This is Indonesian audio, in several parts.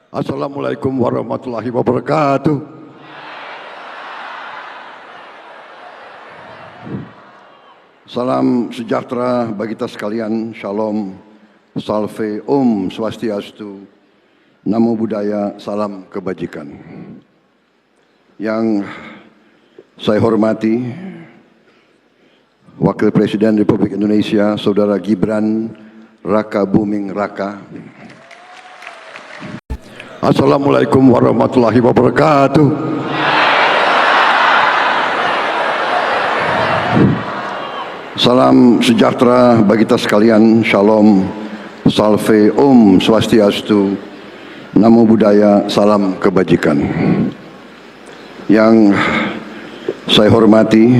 Assalamualaikum warahmatullahi wabarakatuh. Salam sejahtera bagi kita sekalian. Shalom, salve, om swastiastu, namo buddhaya, salam kebajikan. Yang saya hormati Wakil Presiden Republik Indonesia Saudara Gibran Raka Buming Raka. Assalamualaikum warahmatullahi wabarakatuh. Salam sejahtera bagi kita sekalian. Shalom, salve, om swastiastu, namo buddhaya, salam kebajikan. Yang saya hormati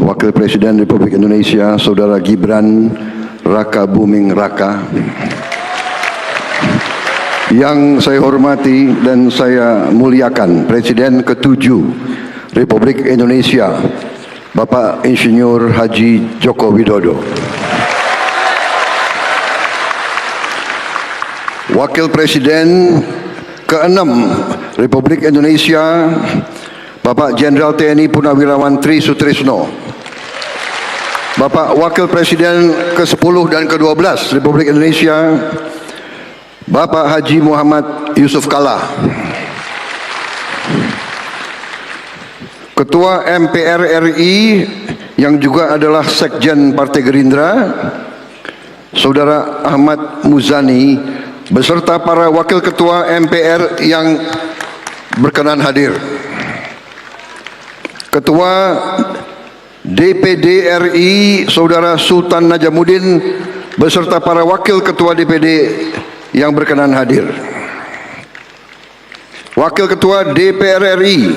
Wakil Presiden Republik Indonesia Saudara Gibran Raka Buming Raka. Yang saya hormati dan saya muliakan Presiden ke-7 Republik Indonesia Bapak Insinyur Haji Joko Widodo. Wakil Presiden ke-6 Republik Indonesia Bapak Jenderal TNI Purnawirawan Tri Sutrisno. Bapak Wakil Presiden ke-10 dan ke-12 Republik Indonesia Bapak Haji Muhammad Yusuf Kalla. Ketua MPR RI yang juga adalah Sekjen Partai Gerindra Saudara Ahmad Muzani beserta para Wakil Ketua MPR yang berkenan hadir. Ketua DPD RI Saudara Sultan Najamuddin beserta para Wakil Ketua DPD yang berkenan hadir. Wakil Ketua DPR RI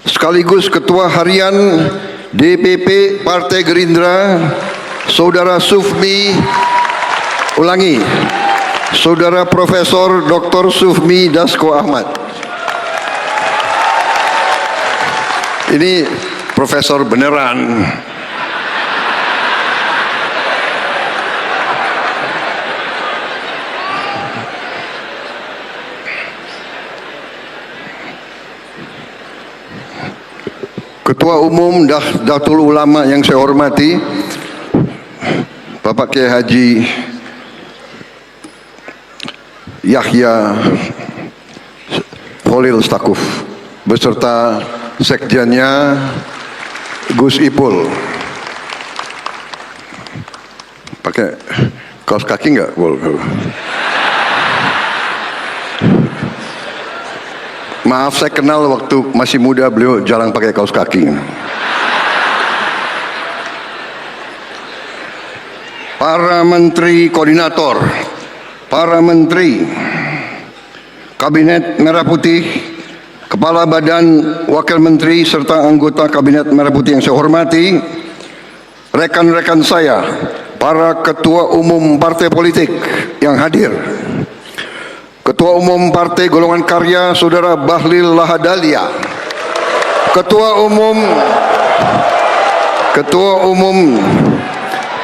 sekaligus Ketua Harian DPP Partai Gerindra Saudara Saudara Profesor Dr. Sufmi Dasko Ahmad. Ini profesor beneran. Ketua Umum Nahdlatul Ulama yang saya hormati Bapak Kiai Haji Yahya Khalil Stakuf beserta sekjennya Gus Ipul. Pakai kaos kaki enggak? Maaf, saya kenal waktu masih muda beliau jarang pakai kaos kaki. Para menteri koordinator, para menteri Kabinet Merah Putih, Kepala Badan Wakil Menteri serta anggota Kabinet Merah Putih yang saya hormati, rekan-rekan saya, para ketua umum partai politik yang hadir, Ketua Umum Partai Golongan Karya Saudara Bahlil Lahadalia, Ketua Umum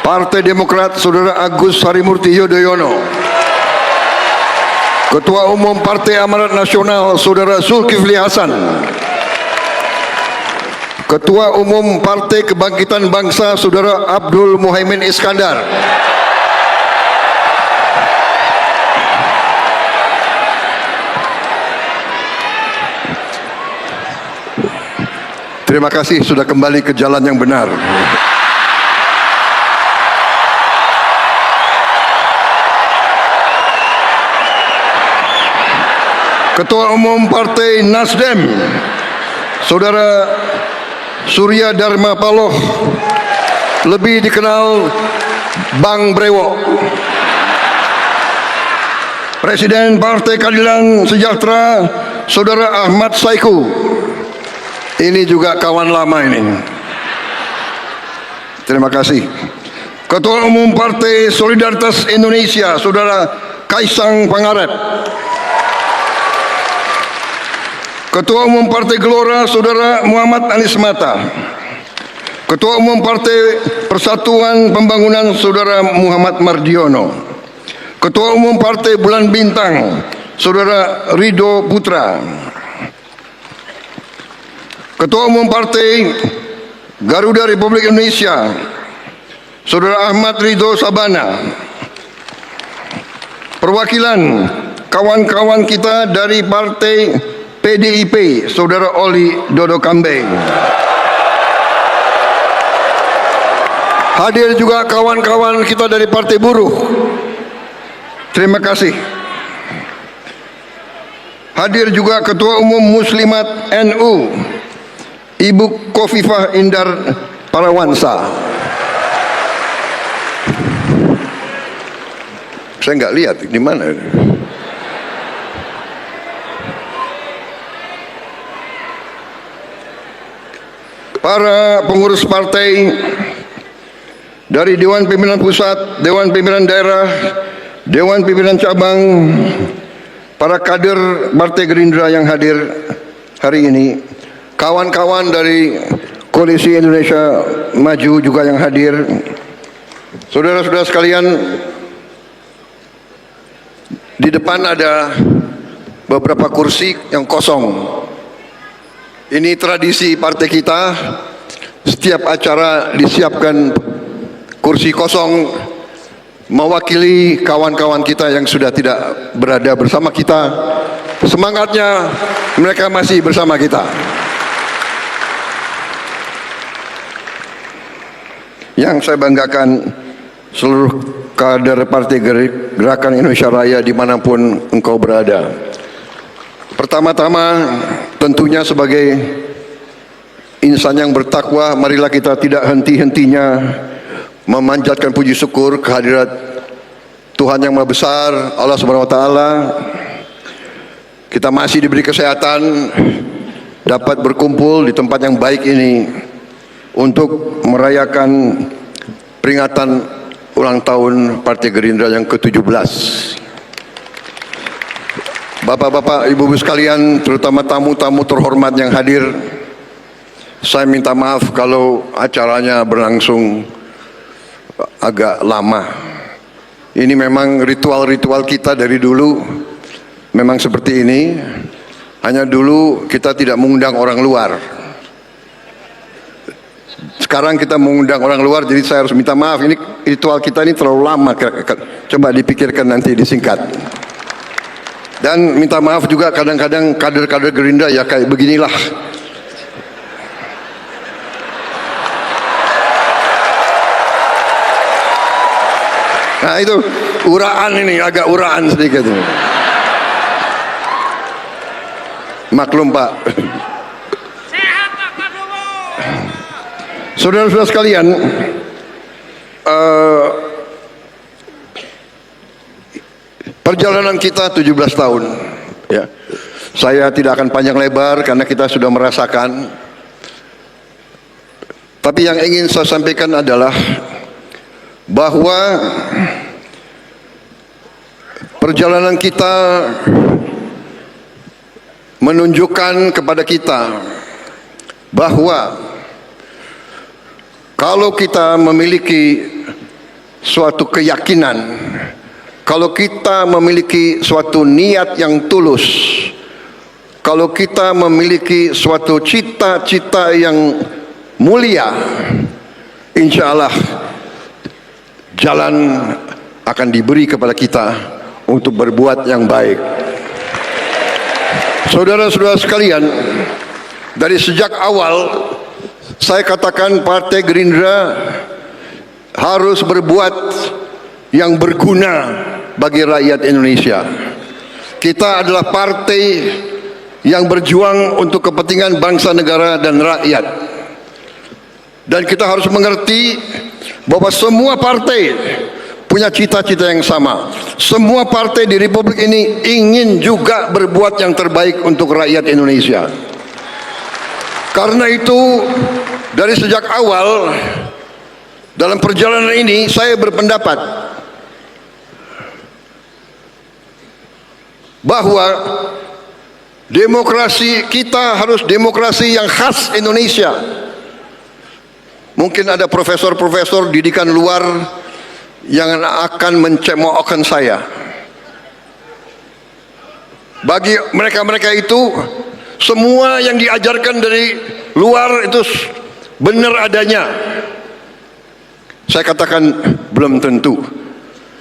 Partai Demokrat Saudara Agus Harimurti Yudhoyono, Ketua Umum Partai Amanat Nasional Saudara Zulkifli Hasan, Ketua Umum Partai Kebangkitan Bangsa Saudara Abdul Muhaimin Iskandar, terima kasih sudah kembali ke jalan yang benar. Ketua Umum Partai Nasdem Saudara Surya Dharma Paloh, lebih dikenal Bang Brewok. Presiden Partai Keadilan Sejahtera Saudara Ahmad Saiku, ini juga kawan lama ini. Terima kasih. Ketua Umum Partai Solidaritas Indonesia Saudara Kaisang Pangarep, Ketua Umum Partai Gelora Saudara Muhammad Anies Mata, Ketua Umum Partai Persatuan Pembangunan Saudara Muhammad Mardiono, Ketua Umum Partai Bulan Bintang, Saudara Ridho Putra. Ketua Umum Partai Garuda Republik Indonesia, Saudara Ahmad Ridho Sabana. Perwakilan kawan-kawan kita dari Partai PDIP, Saudara Oli Dodo Kambing. Hadir juga kawan-kawan kita dari Partai Buruh. Terima kasih. Hadir juga Ketua Umum Muslimat NU, Ibu Khofifah Indar Parawansa. Saya nggak lihat di mana. Para pengurus partai dari Dewan Pimpinan Pusat, Dewan Pimpinan Daerah, Dewan Pimpinan Cabang, para kader Partai Gerindra yang hadir hari ini, kawan-kawan dari Koalisi Indonesia Maju juga yang hadir, saudara-saudara sekalian, di depan ada beberapa kursi yang kosong. Ini tradisi partai kita, setiap acara disiapkan kursi kosong mewakili kawan-kawan kita yang sudah tidak berada bersama kita. Semangatnya mereka masih bersama kita. Yang saya banggakan, seluruh kader Partai Gerakan Indonesia Raya dimanapun engkau berada. Pertama-tama tentunya sebagai insan yang bertakwa, marilah kita tidak henti-hentinya memanjatkan puji syukur kehadirat Tuhan yang Maha Besar, Allah Subhanahu wa taala. Kita masih diberi kesehatan dapat berkumpul di tempat yang baik ini untuk merayakan peringatan ulang tahun Partai Gerindra yang ke-17. Bapak-bapak, ibu-ibu sekalian, terutama tamu-tamu terhormat yang hadir, saya minta maaf kalau acaranya berlangsung agak lama. Ini memang ritual-ritual kita dari dulu memang seperti ini. Hanya dulu kita tidak mengundang orang luar. Sekarang kita mengundang orang luar, jadi saya harus minta maaf. Ini ritual kita ini terlalu lama. Coba dipikirkan nanti, disingkat. Dan minta maaf juga kadang-kadang kader-kader Gerindra ya kayak beginilah. Nah itu uraan ini, agak uraan sedikit ini. Maklum Pak. Sehat Pak Prabowo. Saudara-saudara sekalian, perjalanan kita 17 tahun, ya. Saya tidak akan panjang lebar karena kita sudah merasakan. Tapi yang ingin saya sampaikan adalah bahwa perjalanan kita menunjukkan kepada kita bahwa kalau kita memiliki suatu keyakinan, kalau kita memiliki suatu niat yang tulus, kalau kita memiliki suatu cita-cita yang mulia, insya Allah jalan akan diberi kepada kita untuk berbuat yang baik. Saudara-saudara sekalian, dari sejak awal saya katakan Partai Gerindra harus berbuat yang berguna bagi rakyat Indonesia. Kita adalah partai yang berjuang untuk kepentingan bangsa, negara, dan rakyat. Dan kita harus mengerti bahwa semua partai punya cita-cita yang sama. Semua partai di Republik ini ingin juga berbuat yang terbaik untuk rakyat Indonesia. Karena itu, dari sejak awal dalam perjalanan ini saya berpendapat bahwa demokrasi kita harus demokrasi yang khas Indonesia. Mungkin ada profesor-profesor didikan luar yang akan mencemoohkan saya. Bagi mereka-mereka itu, semua yang diajarkan dari luar itu benar adanya. Saya katakan belum tentu.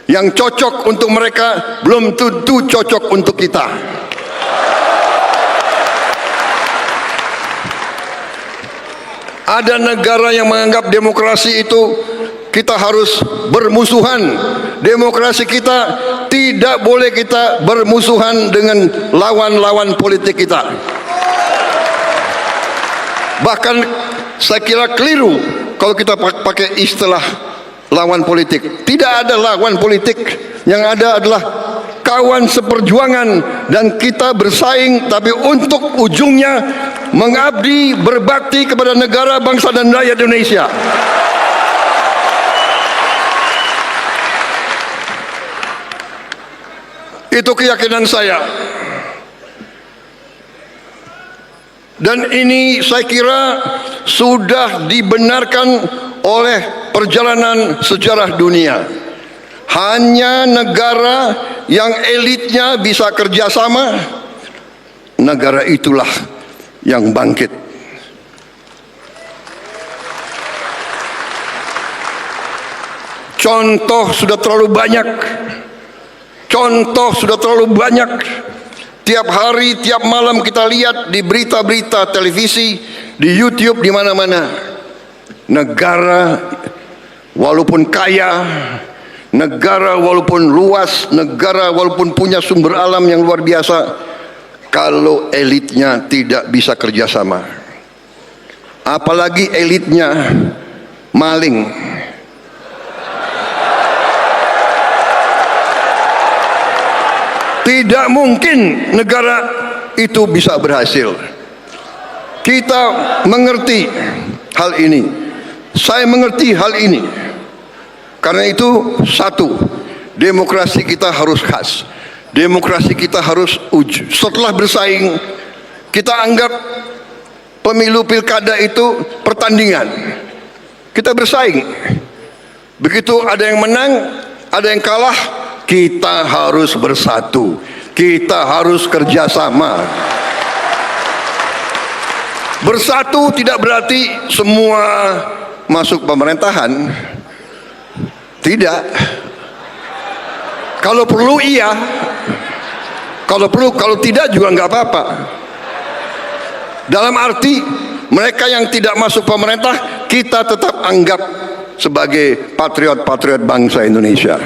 Yang cocok untuk mereka belum tentu cocok untuk kita. Ada negara yang menganggap demokrasi itu kita harus bermusuhan. Demokrasi kita tidak boleh kita bermusuhan dengan lawan-lawan politik kita. Bahkan saya kira keliru kalau kita pakai istilah lawan politik. Tidak ada lawan politik, yang ada adalah kawan seperjuangan, dan kita bersaing tapi untuk ujungnya mengabdi, berbakti kepada negara, bangsa dan rakyat Indonesia. Itu keyakinan saya. Dan ini saya kira sudah dibenarkan oleh perjalanan sejarah dunia. Hanya negara yang elitnya bisa kerjasama, negara itulah yang bangkit. Contoh sudah terlalu banyak. Contoh sudah terlalu banyak. Tiap hari, tiap malam kita lihat di berita-berita televisi, di YouTube, di mana-mana. Negara walaupun kaya, negara walaupun luas, negara walaupun punya sumber alam yang luar biasa, kalau elitnya tidak bisa kerjasama, apalagi elitnya maling, tidak mungkin negara itu bisa berhasil. Kita mengerti hal ini. Saya mengerti hal ini. Karena itu, satu, demokrasi kita harus khas. Demokrasi kita harus setelah bersaing, kita anggap pemilu pilkada itu pertandingan. Kita bersaing. Begitu ada yang menang, ada yang kalah, kita harus bersatu. Kita harus kerjasama. Bersatu tidak berarti semua masuk pemerintahan. Tidak. Kalau perlu iya. Kalau perlu, kalau tidak juga nggak apa-apa. Dalam arti mereka yang tidak masuk pemerintah, kita tetap anggap sebagai patriot-patriot bangsa Indonesia.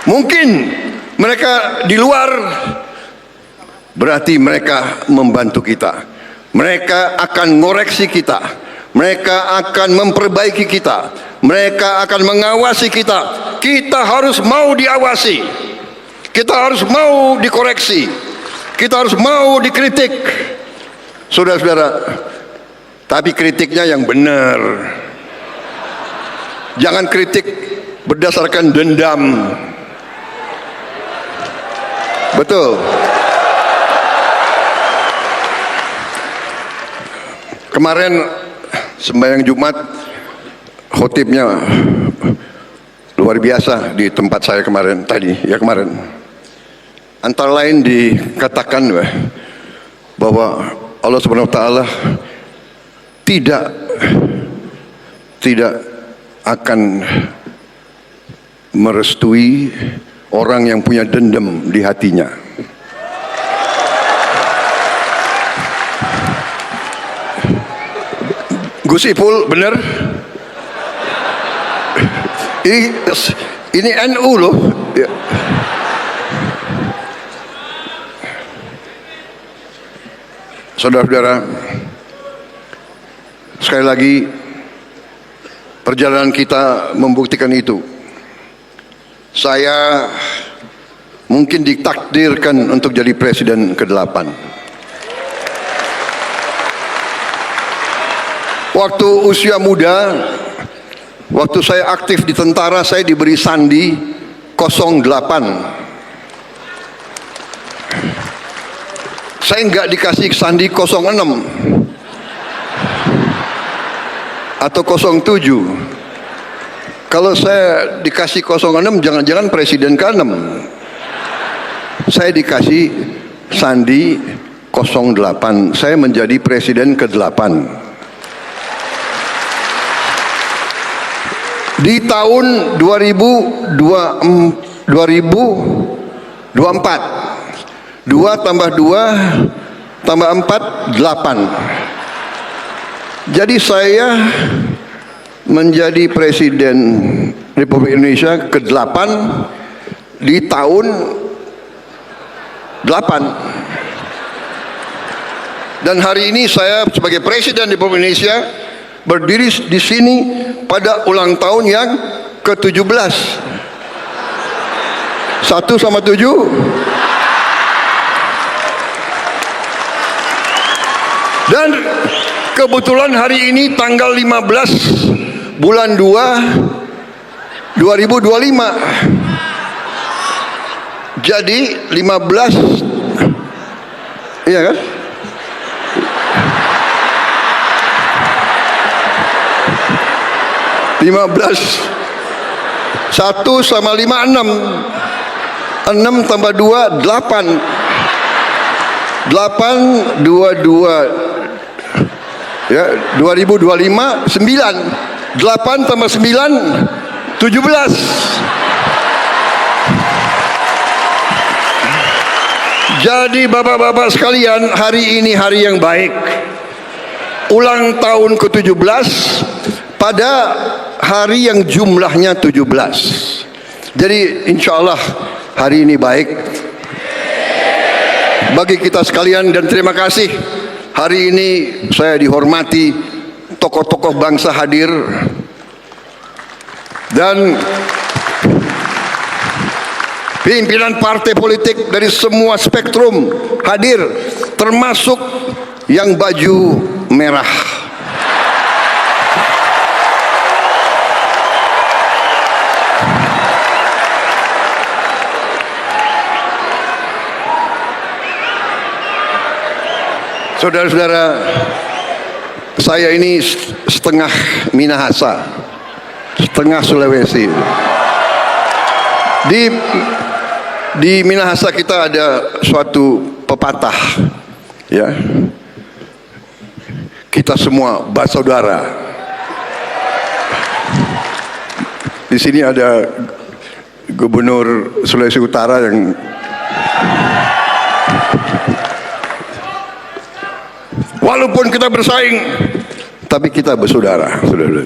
Mungkin mereka di luar, berarti mereka membantu kita. Mereka akan ngoreksi kita. Mereka akan memperbaiki kita. Mereka akan mengawasi kita. Kita harus mau diawasi. Kita harus mau dikoreksi. Kita harus mau dikritik. Saudara-saudara, tapi kritiknya yang benar. Jangan kritik berdasarkan dendam. Betul. Kemarin sembahyang Jumat, khotibnya luar biasa di tempat saya kemarin tadi, ya kemarin. Antara lain dikatakan bahwa Allah Subhanahu wa taala tidak akan merestui orang yang punya dendam di hatinya. Gus Ipul, benar? Ini NU loh. Ya. Saudara-saudara, sekali lagi perjalanan kita membuktikan itu. Saya mungkin ditakdirkan untuk jadi presiden ke-8. Waktu usia muda, waktu saya aktif di tentara, saya diberi sandi 08. Saya nggak dikasih sandi 06 atau 07. Kalau saya dikasih 06, jangan-jangan presiden ke-6. saya dikasih sandi 08, saya menjadi presiden ke-8. Di tahun 2024, 2 tambah 2 tambah 4, 8. Jadi saya menjadi presiden Republik Indonesia ke-8 di tahun 8. Dan hari ini saya sebagai presiden Republik Indonesia berdiri di sini pada ulang tahun yang ke-17. 1 sama 7. Dan kebetulan hari ini tanggal 15 bulan 2 2025. Jadi 15, iya kan? Satu sama 5, 6. 6 tambah 2, 8. 8, 2, ya, 2025, 9. 8 tambah 9, 17. Jadi bapak-bapak sekalian, hari ini hari yang baik. Ulang tahun ke-17 pada hari yang jumlahnya 17. Jadi insya Allah hari ini baik bagi kita sekalian, dan terima kasih hari ini saya dihormati tokoh-tokoh bangsa hadir dan pimpinan partai politik dari semua spektrum hadir, termasuk yang baju merah. Saudara-saudara, saya ini setengah Minahasa, setengah Sulawesi. Di Minahasa kita ada suatu pepatah, ya. Kita semua bersaudara. Di sini ada Gubernur Sulawesi Utara yang walaupun kita bersaing, tapi kita bersaudara, saudara.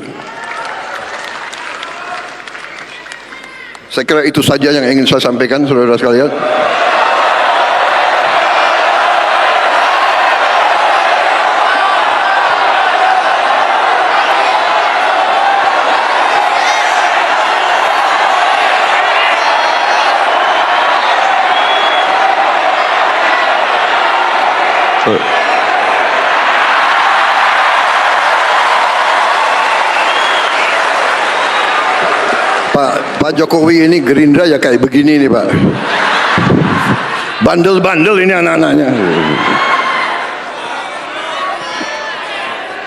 Saya kira itu saja yang ingin saya sampaikan, saudara sekalian. Pak Jokowi ini Gerindra ya kayak begini nih Pak. Bandel-bandel ini anak-anaknya.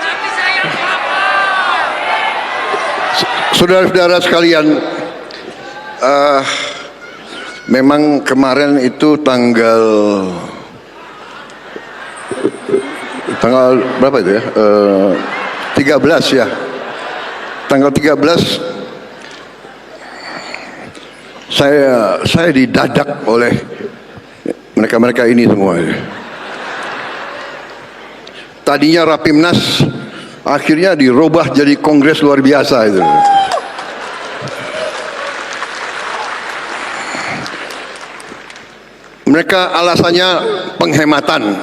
Tapi saya apa? Saudara-saudara sekalian, memang kemarin itu tanggal berapa itu ya? 13 ya. Tanggal 13 saya didadak oleh mereka ini semua. Tadinya Rapimnas akhirnya dirubah jadi kongres luar biasa itu. Mereka alasannya penghematan.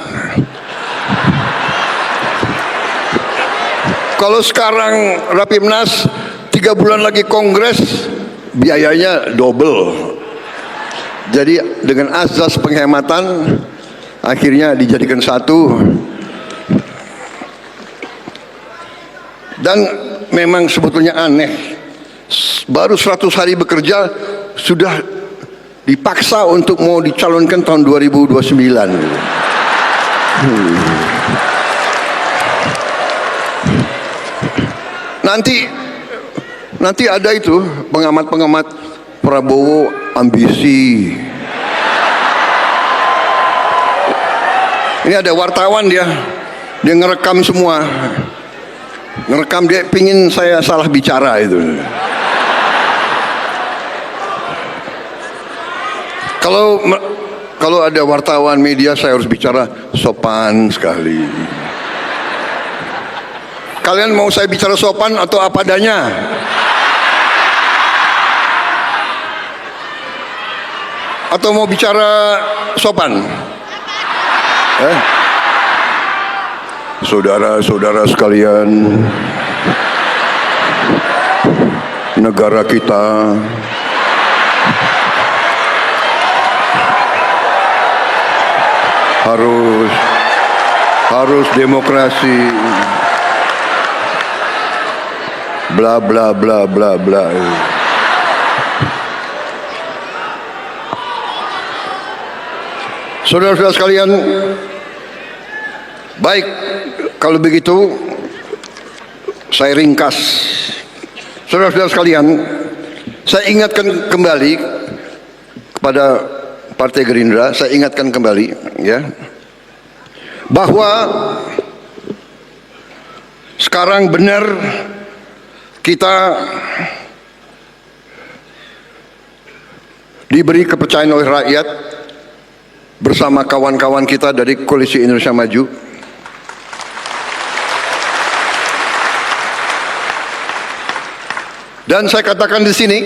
Kalau sekarang Rapimnas 3 bulan lagi kongres, biayanya double. Jadi dengan azas penghematan akhirnya dijadikan satu. Dan memang sebetulnya aneh, baru 100 hari bekerja sudah dipaksa untuk mau dicalonkan tahun 2029. Nanti ada itu pengamat-pengamat Prabowo ambisi, Ini ada wartawan dia ngerekam semua. Ngerekam, dia pingin saya salah bicara itu. Kalau ada wartawan media, saya harus bicara sopan sekali. Kalian mau saya bicara sopan atau apa adanya? Atau mau bicara sopan? Saudara-saudara sekalian, negara kita harus demokrasi, bla bla bla bla bla. Saudara-saudara sekalian, baik, kalau begitu saya ringkas. Saudara-saudara sekalian, saya ingatkan kembali kepada Partai Gerindra, saya ingatkan kembali ya, bahwa sekarang benar kita diberi kepercayaan oleh rakyat bersama kawan-kawan kita dari Koalisi Indonesia Maju. Dan saya katakan di sini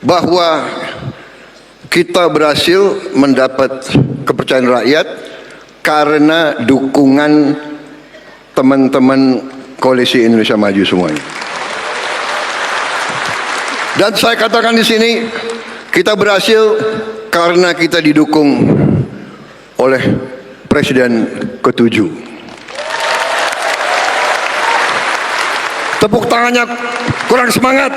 bahwa kita berhasil mendapat kepercayaan rakyat karena dukungan teman-teman Koalisi Indonesia Maju semuanya. Dan saya katakan di sini kita berhasil karena kita didukung oleh Presiden ke-7. Tepuk tangannya kurang semangat.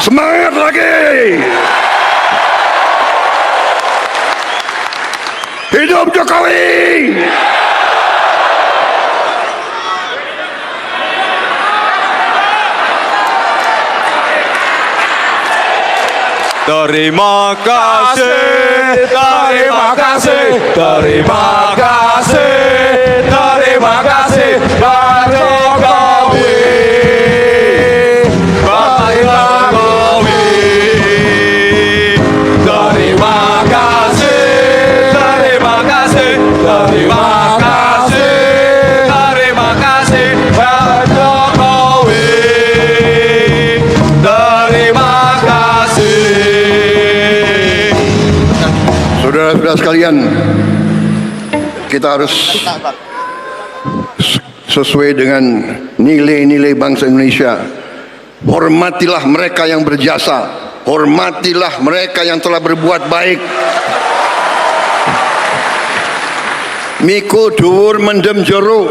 Semangat lagi. Hidup Jokowi. Terima kasih, terima kasih, terima kasih, terima kasih, Pak Jokowi, Pak Jokowi. Terima kasih, terima kasih, terima kasih, terima kasih, Pak Jokowi. Terima kasih. Saudara-saudara sekalian, kita harus sesuai dengan nilai-nilai bangsa Indonesia. Hormatilah mereka yang berjasa, hormatilah mereka yang telah berbuat baik. Mikul dhuwur mendem jero.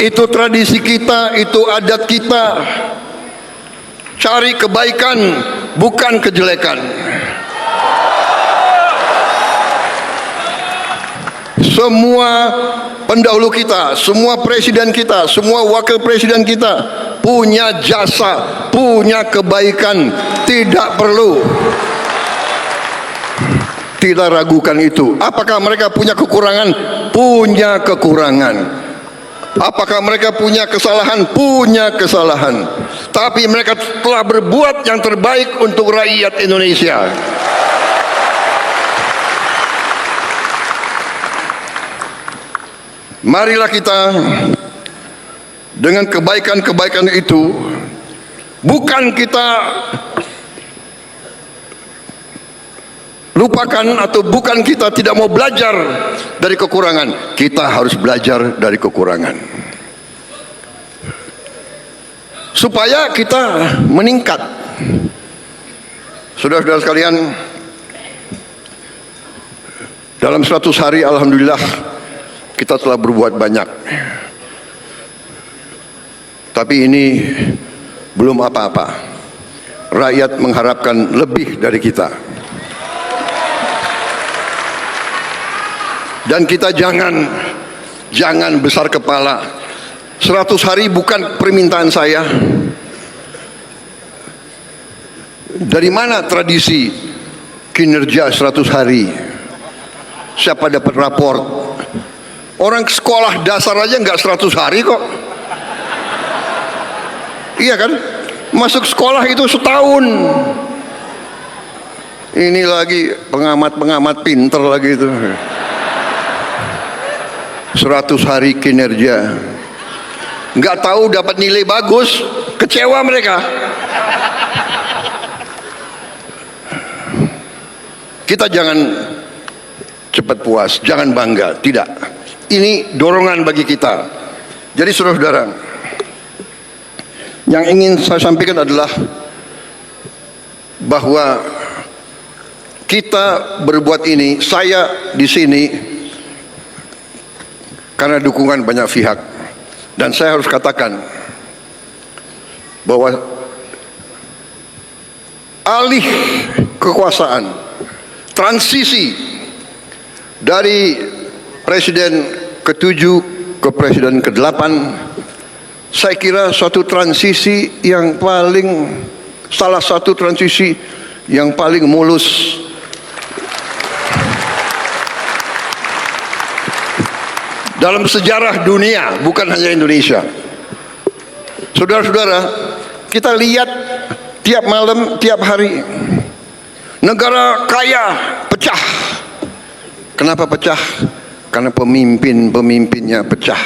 Itu tradisi kita, itu adat kita. Cari kebaikan, bukan kejelekan. Semua pendahulu kita, semua presiden kita, semua wakil presiden kita punya jasa, punya kebaikan. Tidak perlu kita ragukan itu. Apakah mereka punya kekurangan? Punya kekurangan. Apakah mereka punya kesalahan? Punya kesalahan. Tapi mereka telah berbuat yang terbaik untuk rakyat Indonesia. Marilah kita dengan kebaikan-kebaikan itu, bukan kita lupakan atau bukan kita tidak mau belajar dari kekurangan. Kita harus belajar dari kekurangan supaya kita meningkat. Saudara-saudara sekalian, dalam 100 hari alhamdulillah kita telah berbuat banyak. Tapi ini belum apa-apa. Rakyat mengharapkan lebih dari kita. Dan kita jangan besar kepala. 100 hari bukan permintaan saya. Dari mana tradisi kinerja 100 hari? Siapa dapat raport? Orang sekolah dasar aja nggak 100 hari kok. Iya kan? Masuk sekolah itu setahun. Ini lagi pengamat-pengamat pinter lagi itu. 100 hari kinerja. Nggak tahu dapat nilai bagus, kecewa mereka. Kita jangan cepat puas, jangan bangga, tidak. Ini dorongan bagi kita. Jadi saudara-saudara, yang ingin saya sampaikan adalah bahwa kita berbuat ini, saya di sini karena dukungan banyak pihak, dan saya harus katakan bahwa alih kekuasaan, transisi dari presiden ke-7 ke presiden ke-8, saya kira suatu transisi yang salah satu transisi yang paling mulus dalam sejarah dunia, bukan hanya Indonesia. Saudara-saudara, kita lihat tiap malam, tiap hari, negara kaya pecah. Kenapa pecah? Karena pemimpinnya pecah.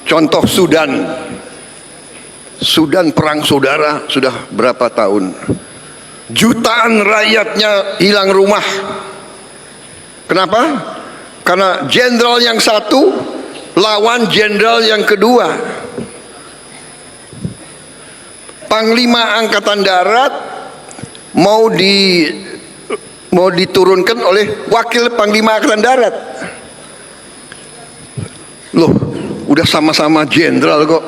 Contoh Sudan perang saudara sudah berapa tahun. Jutaan rakyatnya hilang rumah. Kenapa? Karena jenderal yang satu lawan jenderal yang kedua. Panglima Angkatan Darat mau diturunkan oleh wakil Panglima Angkatan Darat. Loh, udah sama-sama jenderal kok.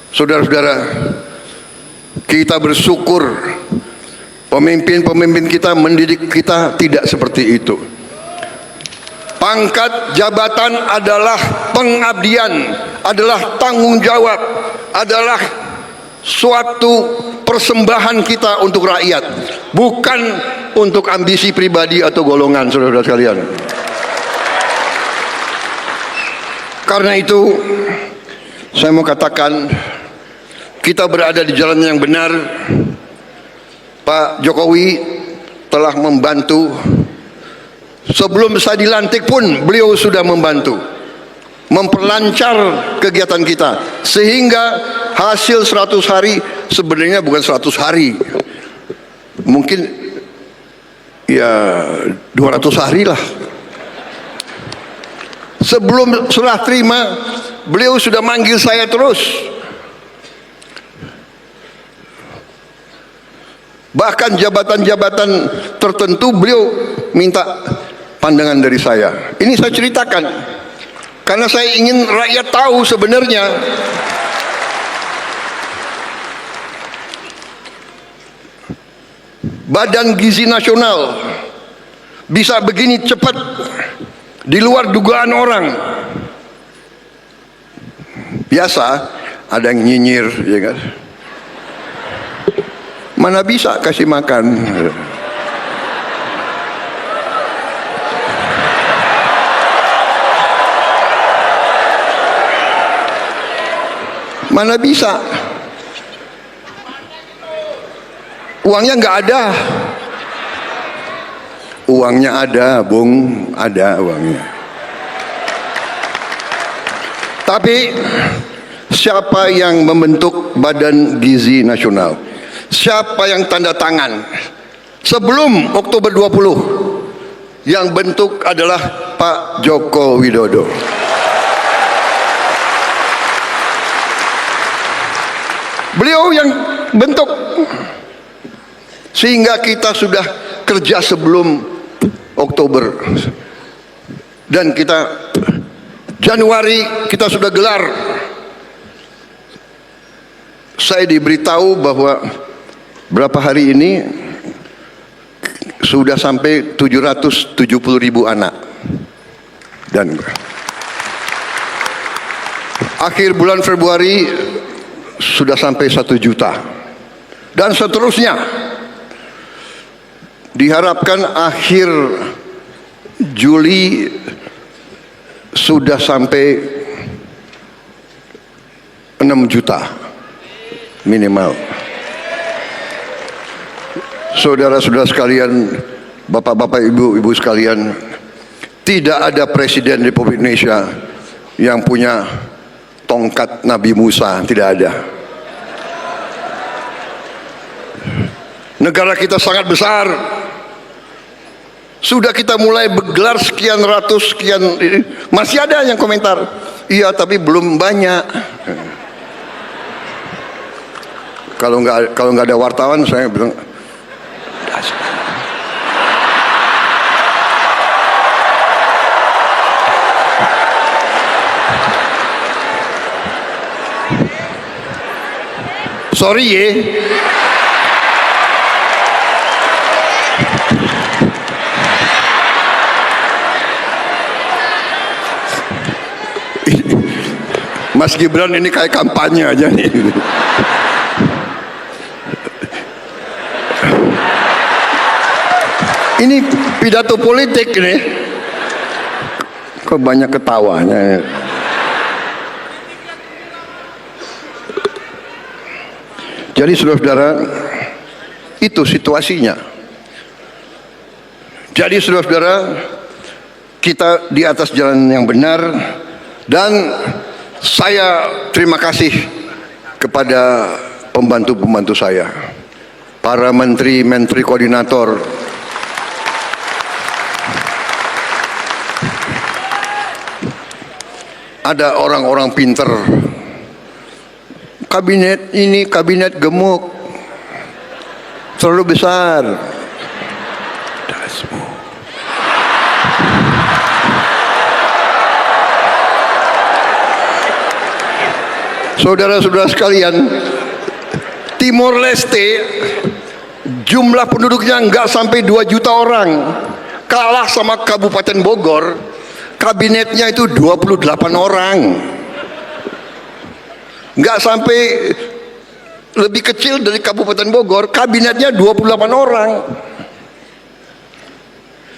Saudara-saudara, kita bersyukur pemimpin-pemimpin kita mendidik kita tidak seperti itu. Pangkat jabatan adalah pengabdian, adalah tanggung jawab, adalah suatu persembahan kita untuk rakyat, bukan untuk ambisi pribadi atau golongan, saudara-saudara sekalian. Karena itu, saya mau katakan, kita berada di jalan yang benar. Pak Jokowi telah membantu. Sebelum saya dilantik pun beliau sudah membantu memperlancar kegiatan kita, sehingga hasil 100 hari sebenarnya bukan 100 hari, mungkin ya 200 hari lah. Sebelum serah terima, beliau sudah manggil saya terus. Bahkan jabatan-jabatan tertentu beliau minta pandangan dari saya. Ini saya ceritakan karena saya ingin rakyat tahu sebenarnya Badan Gizi Nasional bisa begini cepat, di luar dugaan orang. Biasa ada yang nyinyir, ya kan? Mana bisa kasih makan? Mana bisa? Uangnya nggak ada. Uangnya ada, Bung, ada uangnya. Tapi siapa yang membentuk Badan Gizi Nasional? Siapa yang tanda tangan? Sebelum Oktober 20, yang bentuk adalah Pak Joko Widodo. Beliau yang bentuk, sehingga kita sudah kerja sebelum Oktober, dan kita Januari kita sudah gelar. Saya diberitahu bahwa berapa hari ini sudah sampai 770.000 anak, dan akhir bulan Februari sudah sampai 1 juta. dan seterusnya. Diharapkan akhir Juli sudah sampai 6 juta minimal. Saudara-saudara sekalian, bapak-bapak, ibu-ibu sekalian, tidak ada presiden Republik Indonesia yang punya tongkat Nabi Musa, tidak ada. Negara kita sangat besar. Sudah kita mulai bergelar sekian ratus, sekian, masih ada yang komentar, iya tapi belum banyak. Kalau nggak ada wartawan, saya bilang, sorry ya. Mas Gibran ini kayak kampanye aja nih. Ini pidato politik nih. Kok banyak ketawanya. Jadi saudara-saudara, itu situasinya. Jadi saudara-saudara, kita di atas jalan yang benar, dan saya terima kasih kepada pembantu-pembantu saya, para menteri koordinator, ada orang-orang pinter. Kabinet ini kabinet gemuk, terlalu besar. Saudara-saudara sekalian, Timor Leste jumlah penduduknya nggak sampai 2 juta orang, kalah sama Kabupaten Bogor, kabinetnya itu 28 orang, nggak sampai, lebih kecil dari Kabupaten Bogor, kabinetnya 28 orang.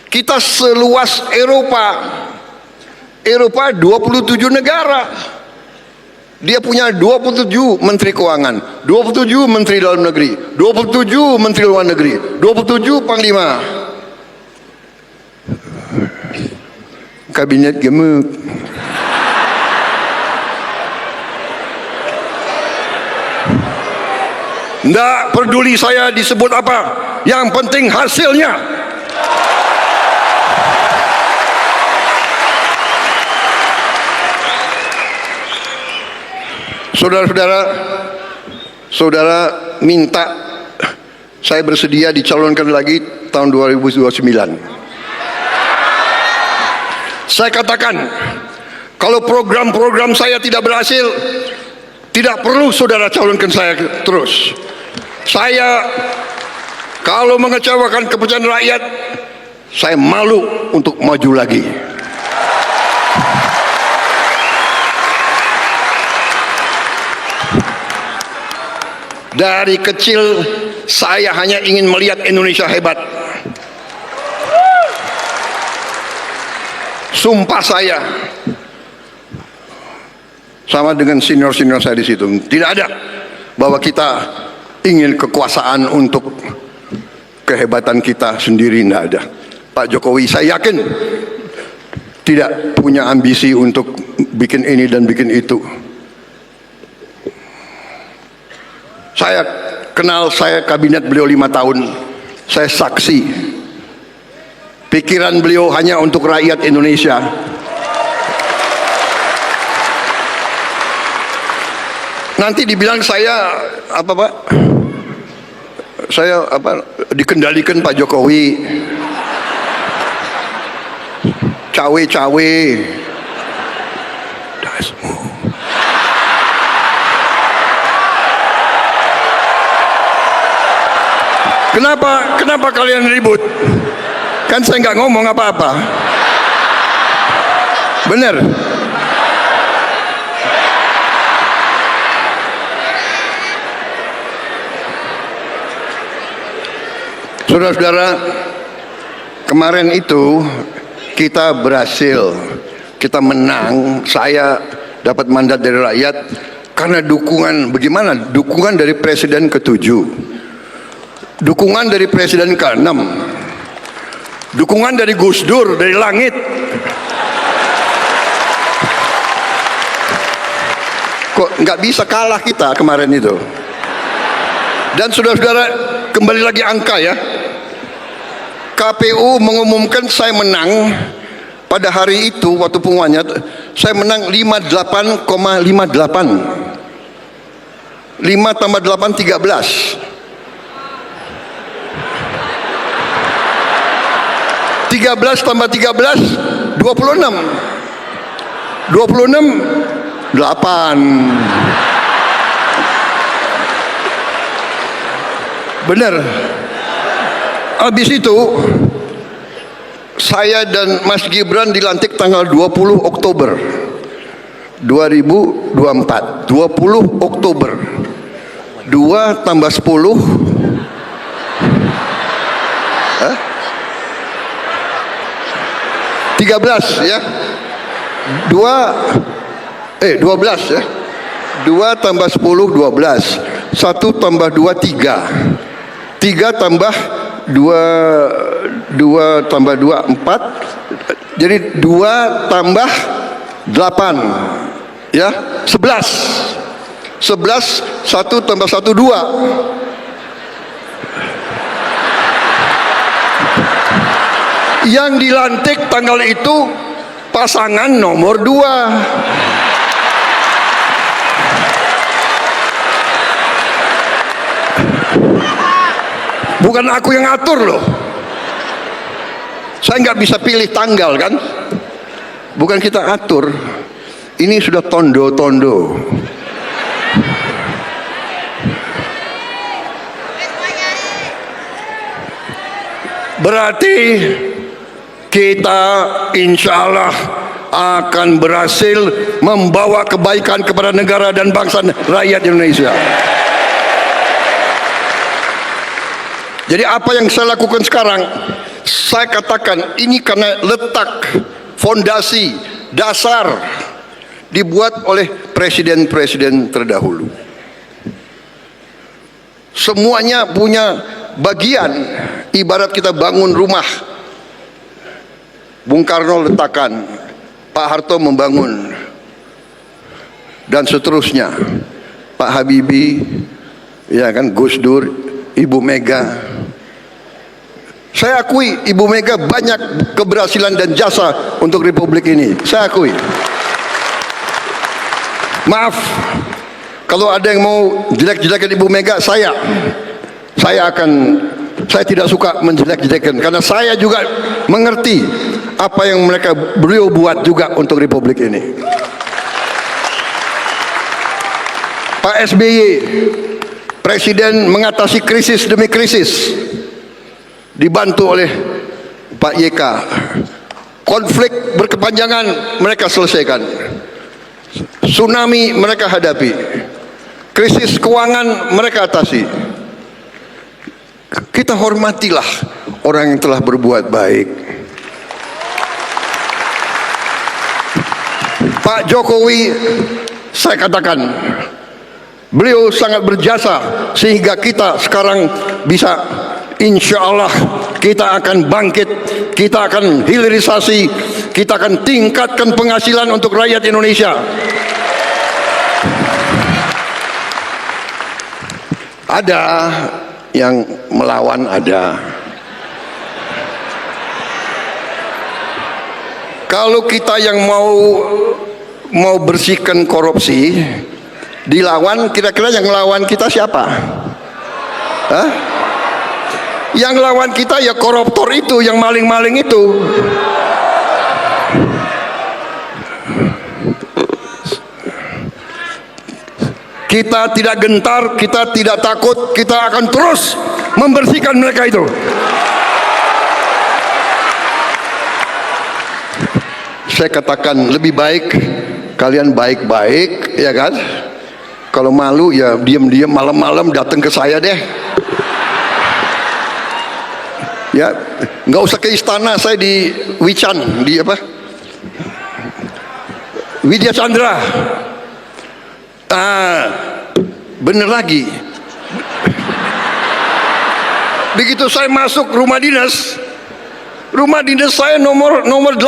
Kita seluas Eropa 27 negara. Dia punya 27 menteri keuangan, 27 menteri dalam negeri, 27 menteri luar negeri, 27 panglima. Kabinet gemuk. Nggak peduli saya disebut apa, yang penting hasilnya. Saudara-saudara, saudara minta saya bersedia dicalonkan lagi tahun 2029. Saya katakan, kalau program-program saya tidak berhasil, tidak perlu saudara calonkan saya terus. Saya kalau mengecewakan kepercayaan rakyat, saya malu untuk maju lagi. Dari kecil saya hanya ingin melihat Indonesia hebat. Sumpah saya, sama dengan senior-senior saya di situ, tidak ada bahwa kita ingin kekuasaan untuk kehebatan kita sendiri, tidak ada. Pak Jokowi saya yakin tidak punya ambisi untuk bikin ini dan bikin itu. Saya kenal, saya kabinet beliau 5 tahun, saya saksi. Pikiran beliau hanya untuk rakyat Indonesia. Nanti dibilang saya apa Pak? Saya apa? Dikendalikan Pak Jokowi. Cawe-cawe. Kenapa kalian ribut? Kan saya nggak ngomong apa-apa. Bener? Saudara-saudara, kemarin itu kita berhasil, kita menang, saya dapat mandat dari rakyat karena dukungan, bagaimana? Dukungan dari Presiden ke-7, dukungan dari Presiden ke-6, dukungan dari Gus Dur, dari langit. Kok nggak bisa kalah kita kemarin itu. Dan saudara-saudara, kembali lagi angka ya, KPU mengumumkan saya menang pada hari itu waktu pengumumannya, saya menang 58,58. 5 tambah 8 13. 13 tambah 13 26. 26 8. Benar. Habis itu saya dan Mas Gibran dilantik tanggal 20 Oktober 2024. 20 Oktober. 2 tambah 10 13 ya. 12 ya. 2 tambah 10 12. 1 tambah 2 3. 3 tambah 2 tambah 2 4. Jadi 2 tambah 8 ya, 11. 11 1 tambah 1 2. Yang dilantik tanggal itu pasangan nomor 2. Bukan aku yang atur loh. Saya nggak bisa pilih tanggal kan. Bukan kita atur. Ini sudah tondo-tondo. Berarti kita insya Allah akan berhasil membawa kebaikan kepada negara dan bangsa rakyat Indonesia. Jadi apa yang saya lakukan sekarang, saya katakan ini karena letak fondasi dasar dibuat oleh presiden-presiden terdahulu. Semuanya punya bagian, ibarat kita bangun rumah. Bung Karno letakkan, Pak Harto membangun, dan seterusnya. Pak Habibie, ya kan, Gus Dur, Ibu Mega. Saya akui Ibu Mega banyak keberhasilan dan jasa untuk Republik ini. Saya akui. Maaf kalau ada yang mau jelek-jelekan Ibu Mega, saya tidak suka menjelek-jelekan karena saya juga mengerti apa yang beliau buat juga untuk Republik ini. Pak SBY, Presiden mengatasi krisis demi krisis, dibantu oleh Pak YK. Konflik berkepanjangan mereka selesaikan. Tsunami mereka hadapi. Krisis keuangan mereka atasi. Kita hormatilah orang yang telah berbuat baik. Pak Jokowi, saya katakan, beliau sangat berjasa sehingga kita sekarang bisa, insya Allah kita akan bangkit, kita akan hilirisasi, kita akan tingkatkan penghasilan untuk rakyat Indonesia. Ada yang melawan, ada. Kalau kita yang mau bersihkan korupsi dilawan, kira-kira yang lawan kita siapa? Hah? Yang lawan kita ya koruptor itu, yang maling-maling itu. Kita tidak gentar, kita tidak takut, kita akan terus membersihkan mereka itu. Saya katakan lebih baik kalian baik-baik, ya kan? Kalau malu ya diam-diam, malam-malam datang ke saya deh. Ya, nggak usah ke istana, saya di Wican, di apa? Widya Chandra. Bener lagi. Begitu saya masuk rumah dinas saya nomor 8.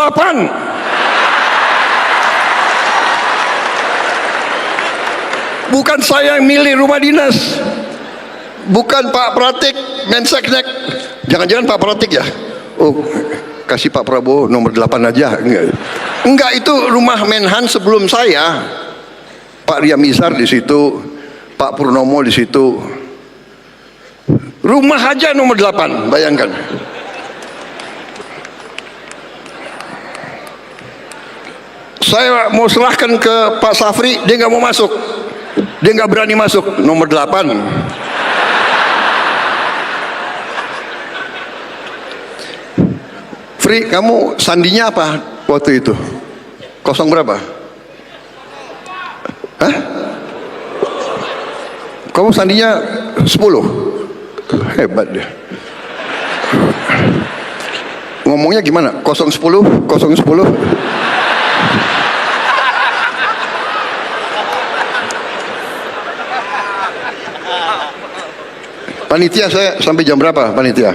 Bukan saya yang milih rumah dinas, bukan Pak Pratik Menseknek. Jangan-jangan Pak Pratik ya? Oh, kasih Pak Prabowo nomor 8 aja. Enggak, itu rumah Menhan sebelum saya. Pak Riamizar di situ, Pak Purnomo di situ. Rumah aja nomor 8, bayangkan. Saya mau serahkan ke Pak Safri, dia nggak mau masuk. Dia nggak berani masuk, nomor 8. Fri, kamu sandinya apa waktu itu? 0 berapa? Hah? Kamu sandinya 10? Hebat dia. Ngomongnya gimana? 010? 010? Panitia saya sampai jam berapa panitia?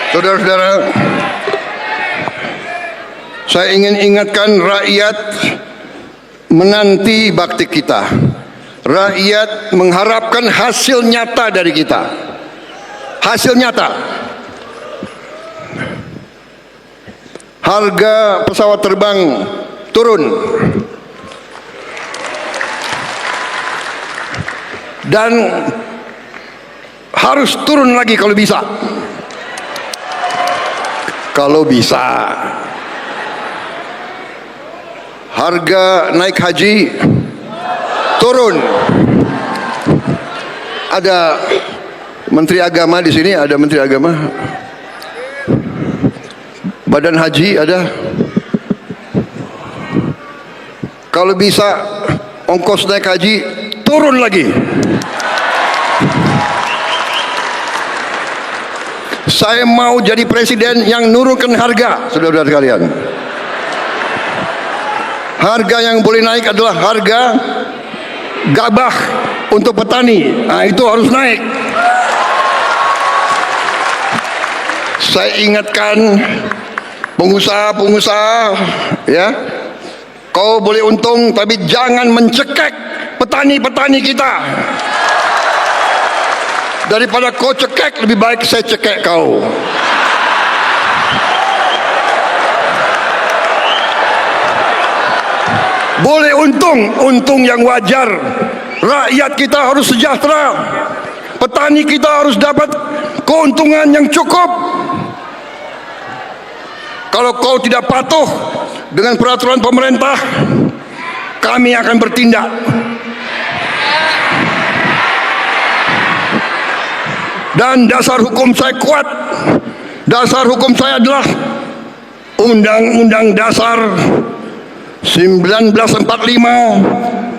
Saudara-saudara, saya ingin ingatkan rakyat menanti bakti kita. Rakyat mengharapkan hasil nyata dari kita. Hasil nyata. Harga pesawat terbang turun. Dan harus turun lagi kalau bisa. Kalau bisa. Harga naik haji turun. Ada Menteri Agama di sini, ada Menteri Agama. Badan Haji ada. Kalau bisa ongkos naik haji turun lagi. Saya mau jadi presiden yang nurunkan harga, saudara-saudara sekalian. Harga yang boleh naik adalah harga gabah untuk petani. Nah, itu harus naik. Saya ingatkan pengusaha-pengusaha, ya, kau boleh untung tapi jangan mencekek petani-petani kita. Daripada kau cekek, lebih baik saya cekek kau. Boleh untung yang wajar. Rakyat kita harus sejahtera. Petani kita harus dapat keuntungan yang cukup. Kalau kau tidak patuh dengan peraturan pemerintah, kami akan bertindak. Dan dasar hukum saya kuat. Dasar hukum saya adalah Undang-Undang Dasar 1945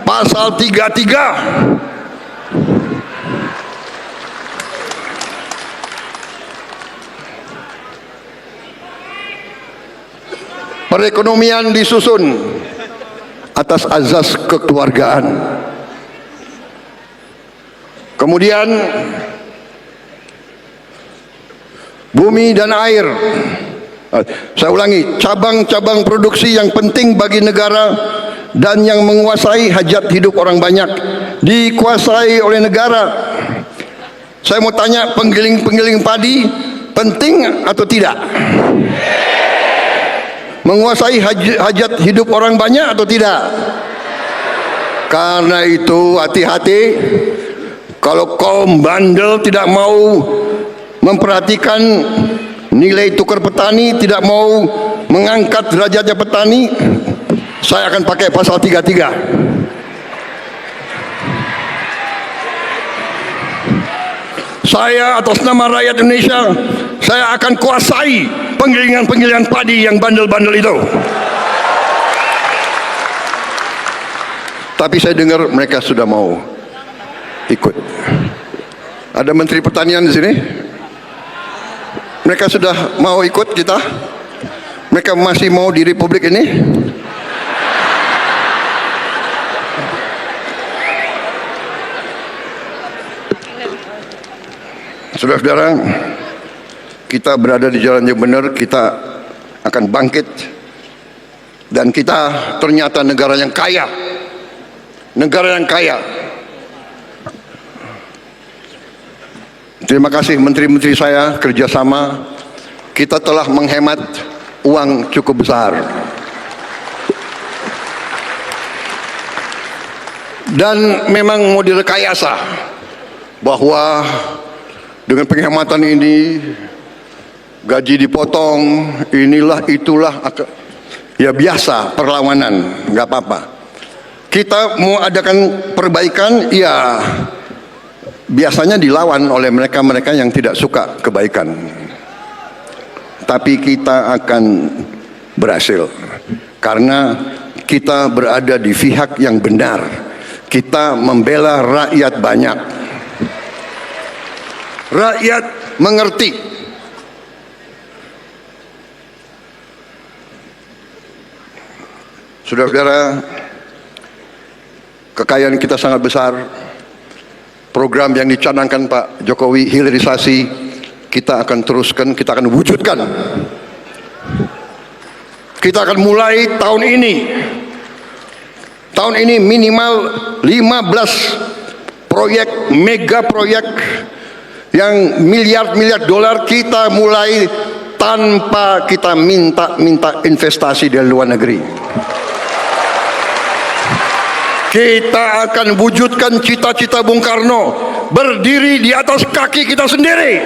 pasal 33. Perekonomian disusun atas azas kekeluargaan. Kemudian bumi dan air. Saya ulangi, cabang-cabang produksi yang penting bagi negara dan yang menguasai hajat hidup orang banyak dikuasai oleh negara. Saya mau tanya, penggiling-penggiling padi penting atau tidak? Menguasai hajat hidup orang banyak atau tidak? Karena itu hati-hati. Kalau kaum bandel tidak mau memperhatikan nilai tukar petani, tidak mau mengangkat derajatnya petani, saya akan pakai pasal 33. Saya atas nama rakyat Indonesia, saya akan kuasai penggilingan-penggilingan padi yang bandel-bandel itu. Tapi saya dengar mereka sudah mau ikut. Ada Menteri Pertanian di sini. Mereka sudah mau ikut kita. Mereka masih mau di Republik ini. Saudara-saudara, kita berada di jalan yang benar, kita akan bangkit. Dan kita ternyata negara yang kaya. Negara yang kaya. Terima kasih menteri-menteri saya kerjasama. Kita telah menghemat uang cukup besar. Dan memang mau direkayasa bahwa dengan penghematan ini gaji dipotong, inilah itulah, ya biasa perlawanan, nggak apa-apa. Kita mau adakan perbaikan, ya biasanya dilawan oleh mereka-mereka yang tidak suka kebaikan. Tapi kita akan berhasil karena kita berada di pihak yang benar. Kita membela rakyat banyak. Rakyat mengerti. Saudara-saudara, kekayaan kita sangat besar. Program yang dicanangkan Pak Jokowi, hilirisasi, kita akan teruskan, kita akan wujudkan. Kita akan mulai tahun ini. Tahun ini minimal 15 proyek, mega proyek yang miliar-miliar dolar kita mulai tanpa kita minta investasi dari luar negeri. Kita akan wujudkan cita-cita Bung Karno, berdiri di atas kaki kita sendiri.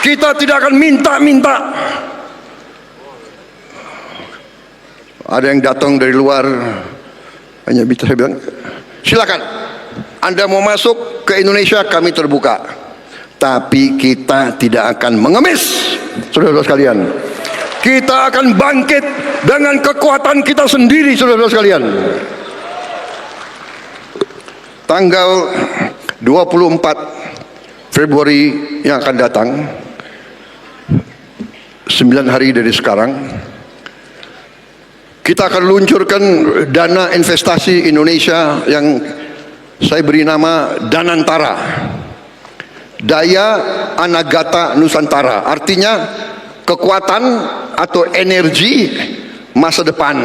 Kita tidak akan minta-minta. Ada yang datang dari luar, hanya bisa saya bilang, silakan, Anda mau masuk ke Indonesia, kami terbuka. Tapi kita tidak akan mengemis, saudara-saudara sekalian. Kita akan bangkit dengan kekuatan kita sendiri, saudara-saudara sekalian. Tanggal 24 Februari yang akan datang, 9 hari dari sekarang, kita akan luncurkan dana investasi Indonesia yang saya beri nama Danantara, Daya Anagata Nusantara. Artinya kekuatan atau energi masa depan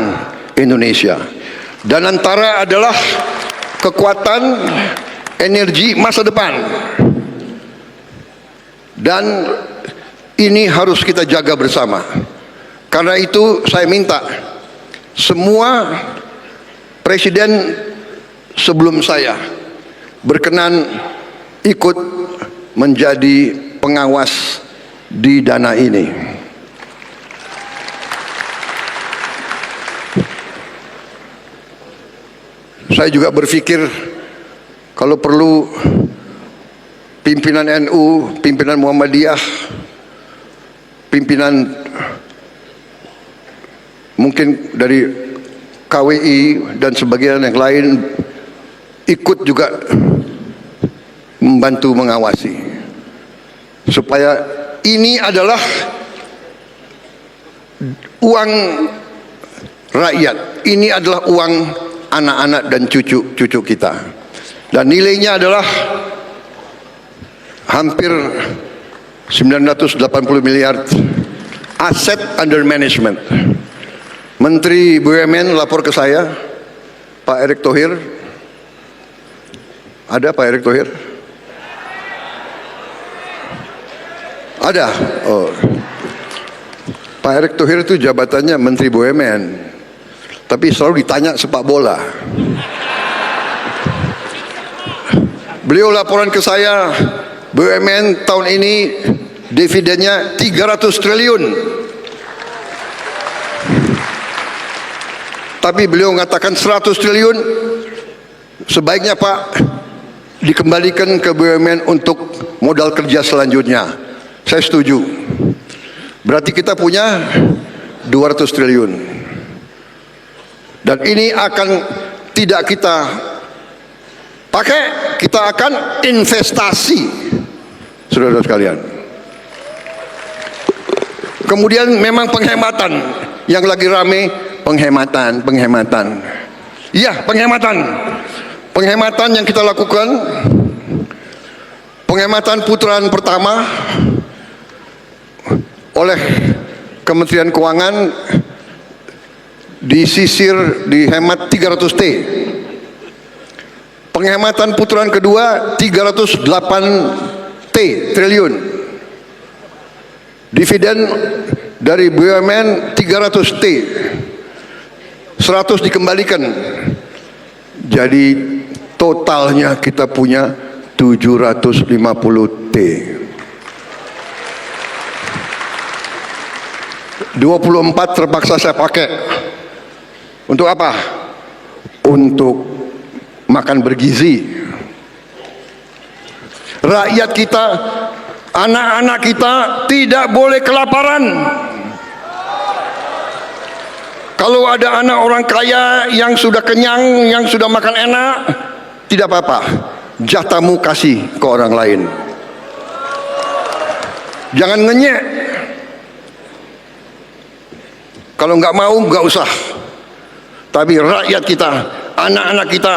Indonesia. Danantara adalah kekuatan energi masa depan. Dan ini harus kita jaga bersama. Karena itu saya minta semua presiden sebelum saya berkenan ikut menjadi pengawas di dana ini. Saya juga berpikir kalau perlu pimpinan NU, pimpinan Muhammadiyah, pimpinan mungkin dari KWI dan sebagian yang lain ikut juga membantu mengawasi supaya ini adalah uang rakyat, ini adalah uang anak-anak dan cucu-cucu kita, dan nilainya adalah hampir 980 miliar aset under management. Menteri BUMN lapor ke saya, Pak Erick Thohir. Ada Pak Erick Thohir? Ada. Oh. Pak Erick Thohir itu jabatannya Menteri BUMN, tapi selalu ditanya sepak bola. Beliau laporan ke saya, BUMN tahun ini dividennya 300 triliun. Tapi beliau mengatakan 100 triliun sebaiknya Pak dikembalikan ke BUMN untuk modal kerja selanjutnya. Saya setuju. Berarti kita punya 200 triliun. Dan ini akan tidak kita pakai, kita akan investasi, saudara-saudara sekalian. Kemudian memang penghematan yang lagi rame, penghematan. Iya, penghematan yang kita lakukan, penghematan putaran pertama oleh Kementerian Keuangan disisir, dihemat 300 T. Penghematan putaran kedua 308 triliun. Dividen dari BUMN 300 T. 100 dikembalikan. Jadi totalnya kita punya 750 T. 24 terpaksa saya pakai. Untuk apa? Untuk makan bergizi. Rakyat kita, anak-anak kita tidak boleh kelaparan. Kalau ada anak orang kaya yang sudah kenyang, yang sudah makan enak, tidak apa-apa. Jatahmu kasih ke orang lain. Jangan ngenyek. Kalau nggak mau, nggak usah. Tapi rakyat kita, anak-anak kita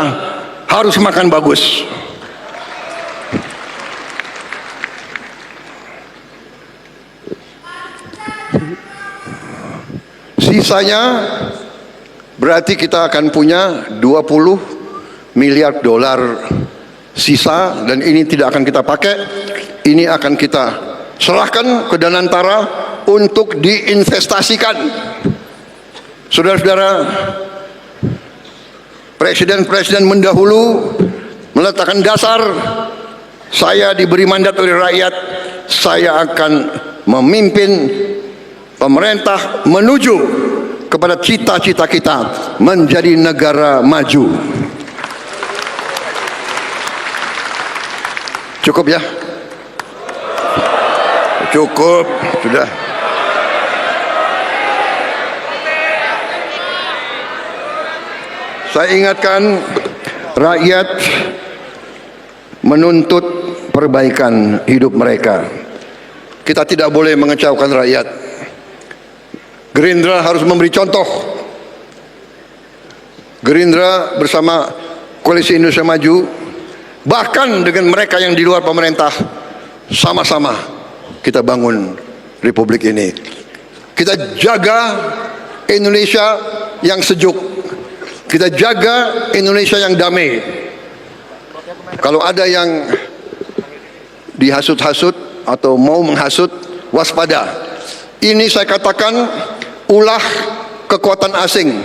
harus makan bagus. Sisanya berarti kita akan punya 20 miliar dolar sisa, dan ini tidak akan kita pakai. Ini akan kita serahkan ke Danantara untuk diinvestasikan. Saudara-saudara, presiden-presiden mendahulu meletakkan dasar, saya diberi mandat oleh rakyat, saya akan memimpin pemerintah menuju kepada cita-cita kita menjadi negara maju. Cukup ya? Cukup, sudah. Saya ingatkan, rakyat menuntut perbaikan hidup mereka. Kita tidak boleh mengecewakan rakyat. Gerindra harus memberi contoh. Gerindra bersama Koalisi Indonesia Maju, bahkan dengan mereka yang di luar pemerintah, sama-sama kita bangun Republik ini. Kita jaga Indonesia yang sejuk. Kita jaga Indonesia yang damai. Kalau ada yang dihasut-hasut atau mau menghasut, waspada. Ini saya katakan ulah kekuatan asing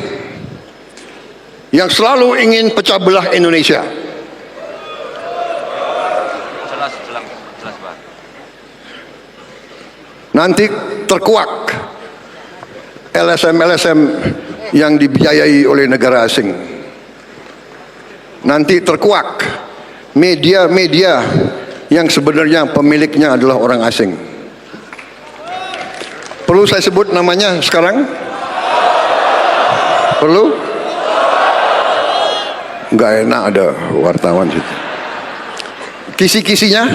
yang selalu ingin pecah belah Indonesia. Nanti terkuak LSM-LSM yang dibiayai oleh negara asing. Nanti terkuak media-media yang sebenarnya pemiliknya adalah orang asing. Perlu saya sebut namanya sekarang? Perlu? Nggak enak ada wartawan situ. Kisi-kisinya?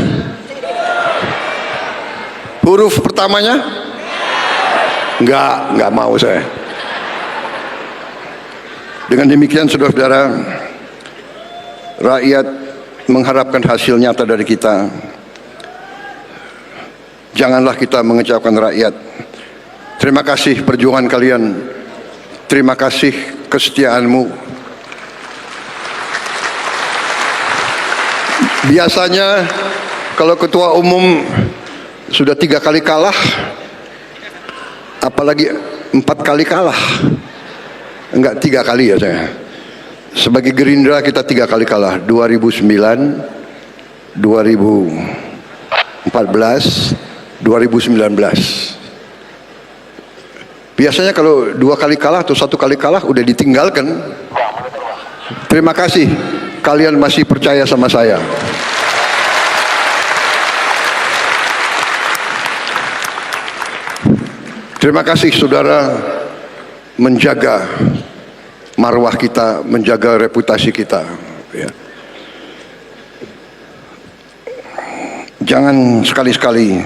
Huruf pertamanya? Nggak mau saya. Dengan demikian, saudara-saudara, rakyat mengharapkan hasil nyata dari kita. Janganlah kita mengecewakan rakyat. Terima kasih perjuangan kalian. Terima kasih kesetiaanmu. Biasanya kalau ketua umum sudah 3 kali kalah, apalagi 4 kali kalah. Enggak, 3 kali ya saya. Sebagai Gerindra kita 3 kali kalah. 2009, 2014, 2019. Biasanya kalau 2 kali kalah atau 1 kali kalah udah ditinggalkan. Terima kasih kalian masih percaya sama saya. Terima kasih saudara menjaga marwah kita, menjaga reputasi kita. Ya. Jangan sekali-sekali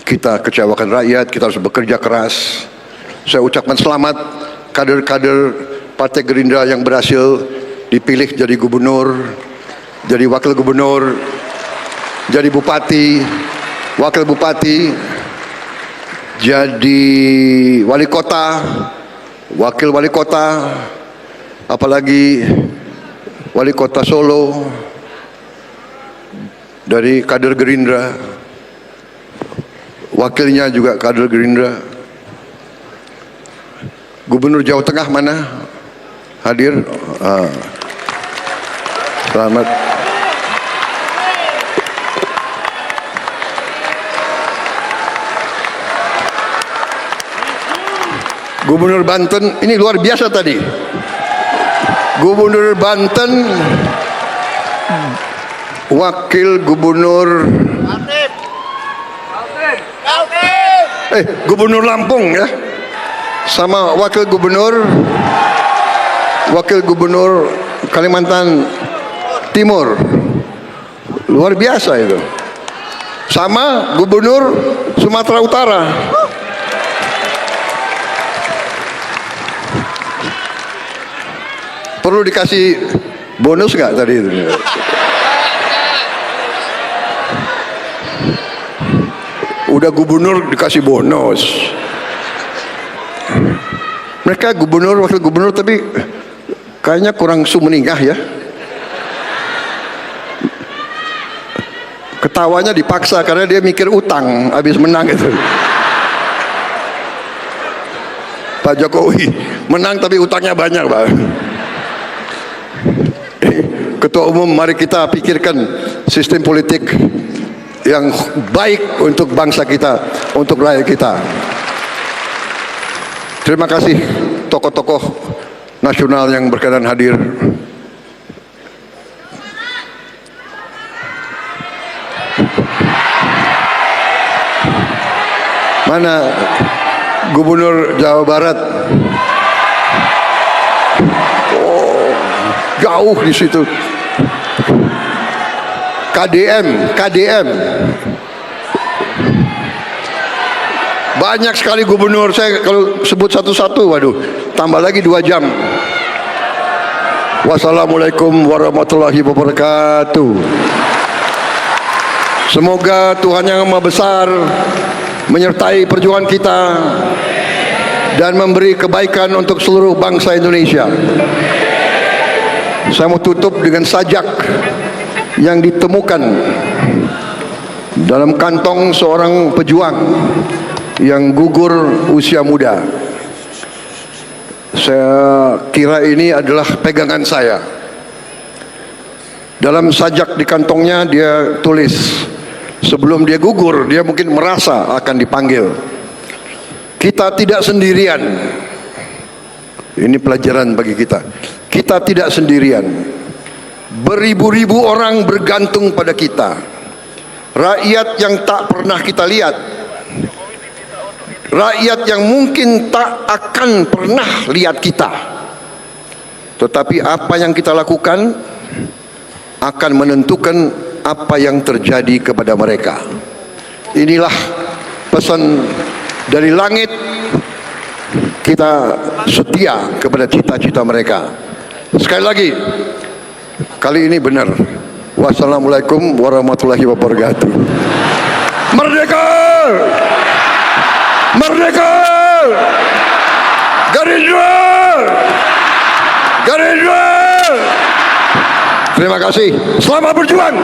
kita kecewakan rakyat, kita harus bekerja keras. Saya ucapkan selamat kader-kader Partai Gerindra yang berhasil dipilih jadi gubernur, jadi wakil gubernur, jadi bupati, wakil bupati, jadi wali kota, wakil wali kota, apalagi wali kota Solo dari kader Gerindra, wakilnya juga kader Gerindra. Gubernur Jawa Tengah mana? Hadir? Selamat. Gubernur Banten, ini luar biasa tadi. Gubernur Banten, wakil gubernur, gubernur Lampung ya, sama wakil gubernur Kalimantan Timur, luar biasa itu. Sama gubernur Sumatera Utara. Perlu dikasih bonus nggak tadi itu? Udah gubernur dikasih bonus. Mereka gubernur, wakil gubernur, tapi kayaknya kurang sumeningah ya. Ketawanya dipaksa karena dia mikir utang habis menang itu. Pak Jokowi menang tapi utangnya banyak, Pak. Ketua Umum, mari kita pikirkan sistem politik yang baik untuk bangsa kita, untuk rakyat kita. Terima kasih tokoh-tokoh nasional yang berkenan hadir. Mana Gubernur Jawa Barat? Oh, jauh di situ. KDM. Banyak sekali gubernur, saya kalau sebut satu-satu, waduh, tambah lagi 2 jam. Wassalamualaikum warahmatullahi wabarakatuh. Semoga Tuhan Yang Maha Besar menyertai perjuangan kita dan memberi kebaikan untuk seluruh bangsa Indonesia. Saya mau tutup dengan sajak yang ditemukan dalam kantong seorang pejuang yang gugur usia muda. Saya kira ini adalah pegangan saya. Dalam sajak di kantongnya dia tulis, sebelum dia gugur dia mungkin merasa akan dipanggil. Kita tidak sendirian. Ini pelajaran bagi kita. Kita tidak sendirian. Beribu-ribu orang bergantung pada kita. Rakyat yang tak pernah kita lihat, rakyat yang mungkin tak akan pernah lihat kita, tetapi apa yang kita lakukan akan menentukan apa yang terjadi kepada mereka. Inilah pesan dari langit. Kita setia kepada cita-cita mereka. Sekali lagi, kali ini benar. Wassalamualaikum warahmatullahi wabarakatuh. Merdeka! Merdeka! Gerindra! Gerindra! Terima kasih. Selamat berjuang.